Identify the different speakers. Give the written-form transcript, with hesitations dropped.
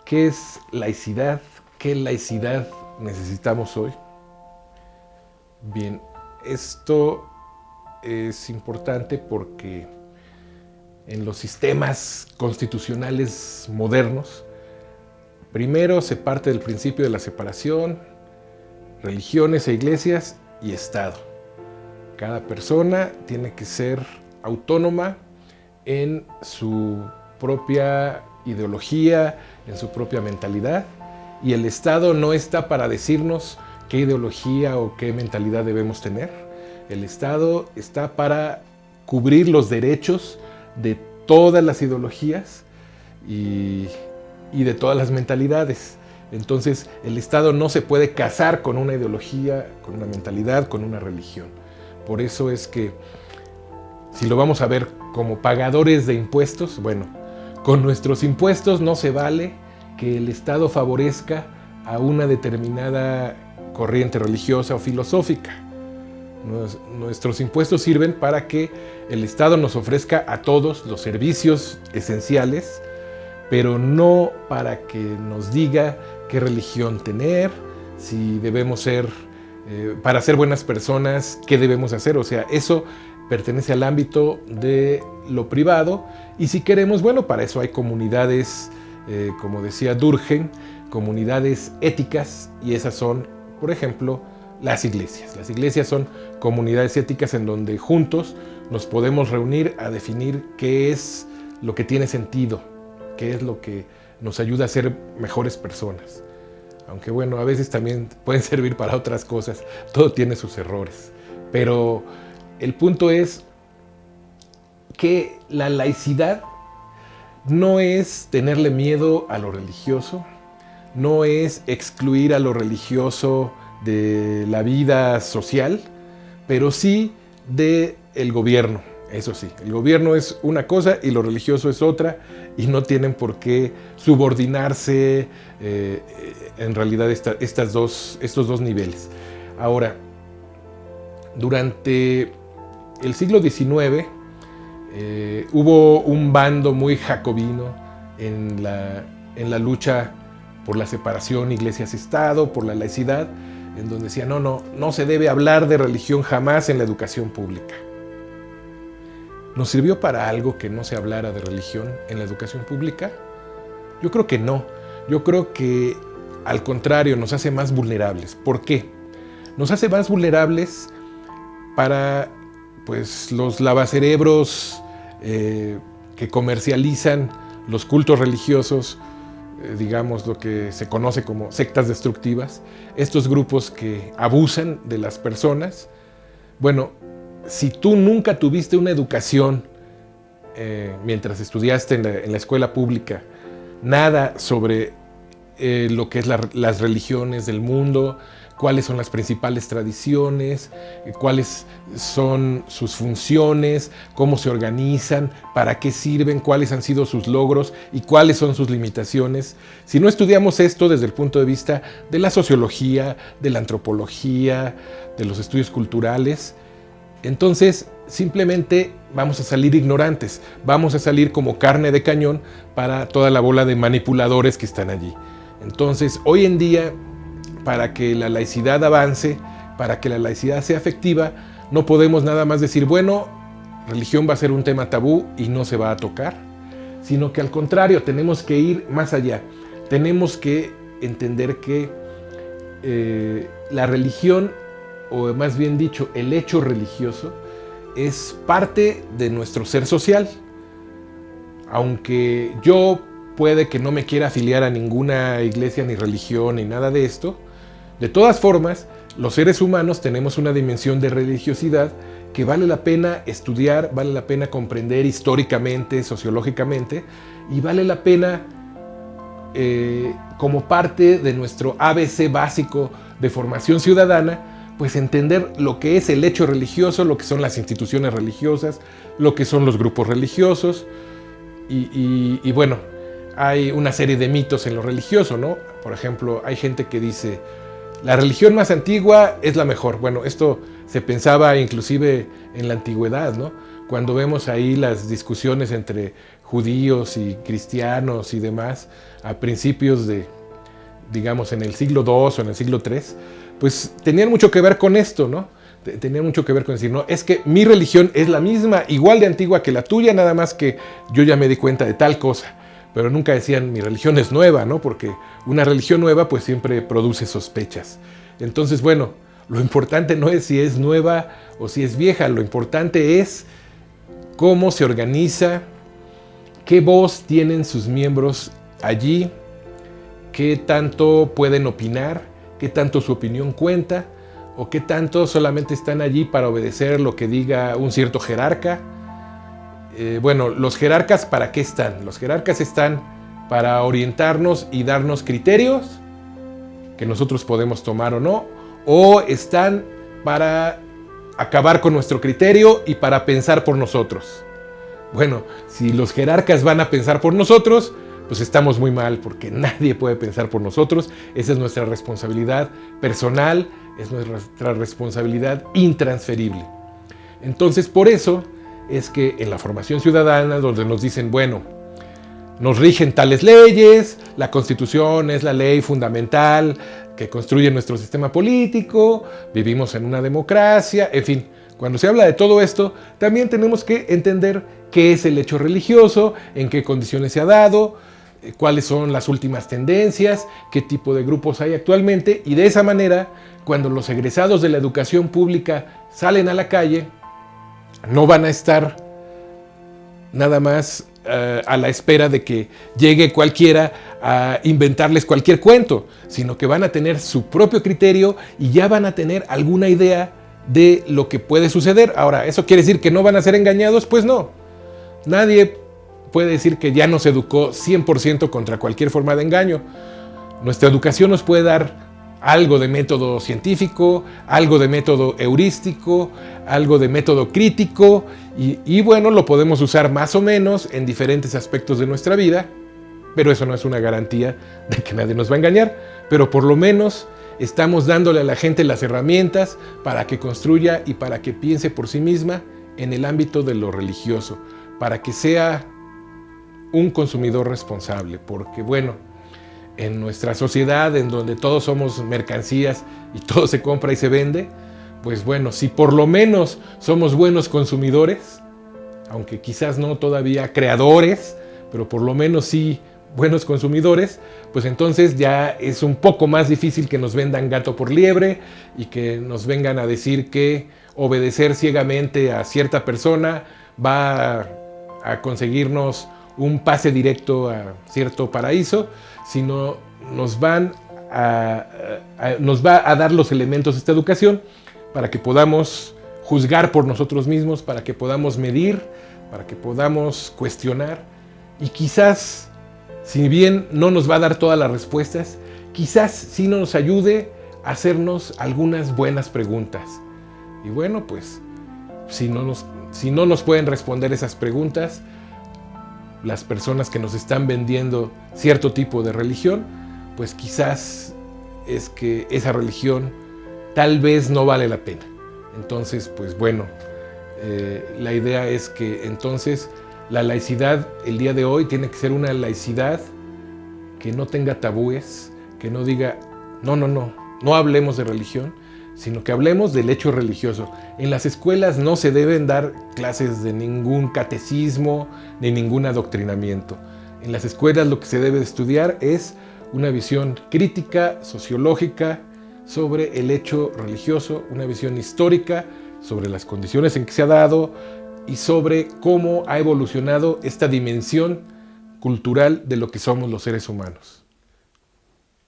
Speaker 1: ¿Qué es laicidad? ¿Qué laicidad necesitamos hoy? Bien, esto es importante porque en los sistemas constitucionales modernos, primero se parte del principio de la separación, religiones e iglesias y Estado. Cada persona tiene que ser autónoma en su propia ideología, en su propia mentalidad, y el Estado no está para decirnos qué ideología o qué mentalidad debemos tener. El Estado está para cubrir los derechos de todas las ideologías y de todas las mentalidades. Entonces, el Estado no se puede casar con una ideología, con una mentalidad, con una religión. Por eso es que, si lo vamos a ver como pagadores de impuestos, bueno, con nuestros impuestos no se vale que el Estado favorezca a una determinada corriente religiosa o filosófica. Nuestros impuestos sirven para que el Estado nos ofrezca a todos los servicios esenciales, pero no para que nos diga qué religión tener, si debemos ser, para ser buenas personas, qué debemos hacer. O sea, eso pertenece al ámbito de lo privado, y si queremos, bueno, para eso hay comunidades, como decía Durkheim, comunidades éticas, y esas son, por ejemplo, las iglesias. Las iglesias son comunidades éticas en donde juntos nos podemos reunir a definir qué es lo que tiene sentido, qué es lo que nos ayuda a ser mejores personas. Aunque bueno, a veces también pueden servir para otras cosas, todo tiene sus errores. Pero el punto es que la laicidad no es tenerle miedo a lo religioso, no es excluir a lo religioso de la vida social, pero sí del gobierno. Eso sí, el gobierno es una cosa y lo religioso es otra, y no tienen por qué subordinarse en realidad estos dos niveles. Ahora, durante el siglo XIX hubo un bando muy jacobino en la lucha por la separación iglesias-estado, por la laicidad, en donde decía, no se debe hablar de religión jamás en la educación pública. ¿Nos sirvió para algo que no se hablara de religión en la educación pública? Yo creo que no. Yo creo que, al contrario, nos hace más vulnerables. ¿Por qué? Nos hace más vulnerables para, pues, los lavacerebros que comercializan los cultos religiosos, digamos lo que se conoce como sectas destructivas, estos grupos que abusan de las personas. Bueno, si tú nunca tuviste una educación mientras estudiaste en la escuela pública, nada sobre lo que es las religiones del mundo, cuáles son las principales tradiciones, cuáles son sus funciones, cómo se organizan, para qué sirven, cuáles han sido sus logros y cuáles son sus limitaciones. Si no estudiamos esto desde el punto de vista de la sociología, de la antropología, de los estudios culturales, entonces simplemente vamos a salir ignorantes, vamos a salir como carne de cañón para toda la bola de manipuladores que están allí. Entonces, hoy en día, para que la laicidad avance, para que la laicidad sea efectiva, no podemos nada más decir, bueno, religión va a ser un tema tabú y no se va a tocar, sino que al contrario, tenemos que ir más allá. Tenemos que entender que la religión, o más bien dicho, el hecho religioso, es parte de nuestro ser social. Aunque yo puede que no me quiera afiliar a ninguna iglesia, ni religión, ni nada de esto, de todas formas, los seres humanos tenemos una dimensión de religiosidad que vale la pena estudiar, vale la pena comprender históricamente, sociológicamente, y vale la pena como parte de nuestro ABC básico de formación ciudadana, pues entender lo que es el hecho religioso, lo que son las instituciones religiosas, lo que son los grupos religiosos, y bueno, hay una serie de mitos en lo religioso, ¿no? Por ejemplo, hay gente que dice, la religión más antigua es la mejor. Bueno, esto se pensaba inclusive en la antigüedad, ¿no? cuando vemos ahí las discusiones entre judíos y cristianos y demás a principios de, digamos, en el siglo II o en el siglo III, pues tenían mucho que ver con esto, ¿no? Tenían mucho que ver con decir, no, es que mi religión es la misma, igual de antigua que la tuya, nada más que yo ya me di cuenta de tal cosa. Pero nunca decían, mi religión es nueva, ¿no? Porque una religión nueva pues siempre produce sospechas. Entonces, bueno, lo importante no es si es nueva o si es vieja, lo importante es cómo se organiza, qué voz tienen sus miembros allí, qué tanto pueden opinar, qué tanto su opinión cuenta, o qué tanto solamente están allí para obedecer lo que diga un cierto jerarca. Bueno, los jerarcas, ¿para qué están? Los jerarcas están para orientarnos y darnos criterios que nosotros podemos tomar o están para acabar con nuestro criterio y para pensar por nosotros. Bueno, si los jerarcas van a pensar por nosotros, pues estamos muy mal, porque nadie puede pensar por nosotros. Esa es nuestra responsabilidad personal, es nuestra responsabilidad intransferible. Entonces, por eso es que en la formación ciudadana, donde nos dicen, bueno, nos rigen tales leyes, la Constitución es la ley fundamental que construye nuestro sistema político, vivimos en una democracia, en fin, cuando se habla de todo esto, también tenemos que entender qué es el hecho religioso, en qué condiciones se ha dado, cuáles son las últimas tendencias, qué tipo de grupos hay actualmente, y de esa manera, cuando los egresados de la educación pública salen a la calle, no van a estar nada más a la espera de que llegue cualquiera a inventarles cualquier cuento, sino que van a tener su propio criterio y ya van a tener alguna idea de lo que puede suceder. Ahora, ¿eso quiere decir que no van a ser engañados? Pues no. Nadie puede decir que ya nos educó 100% contra cualquier forma de engaño. Nuestra educación nos puede dar algo de método científico, algo de método heurístico, algo de método crítico y bueno, lo podemos usar más o menos en diferentes aspectos de nuestra vida, pero eso no es una garantía de que nadie nos va a engañar, pero por lo menos estamos dándole a la gente las herramientas para que construya y para que piense por sí misma en el ámbito de lo religioso, para que sea un consumidor responsable, porque bueno, en nuestra sociedad en donde todos somos mercancías y todo se compra y se vende, pues bueno, si por lo menos somos buenos consumidores, aunque quizás no todavía creadores, pero por lo menos sí buenos consumidores, pues entonces ya es un poco más difícil que nos vendan gato por liebre y que nos vengan a decir que obedecer ciegamente a cierta persona va a conseguirnos un pase directo a cierto paraíso, sino nos va a dar los elementos de esta educación para que podamos juzgar por nosotros mismos, para que podamos medir, para que podamos cuestionar y quizás, si bien no nos va a dar todas las respuestas, quizás sí nos ayude a hacernos algunas buenas preguntas. Y bueno, pues si no nos pueden responder esas preguntas, las personas que nos están vendiendo cierto tipo de religión, pues quizás es que esa religión tal vez no vale la pena. Entonces, pues bueno, la idea es que entonces la laicidad el día de hoy tiene que ser una laicidad que no tenga tabúes, que no diga, no hablemos de religión, sino que hablemos del hecho religioso. En las escuelas no se deben dar clases de ningún catecismo ni ningún adoctrinamiento. En las escuelas lo que se debe de estudiar es una visión crítica, sociológica, sobre el hecho religioso, una visión histórica sobre las condiciones en que se ha dado y sobre cómo ha evolucionado esta dimensión cultural de lo que somos los seres humanos.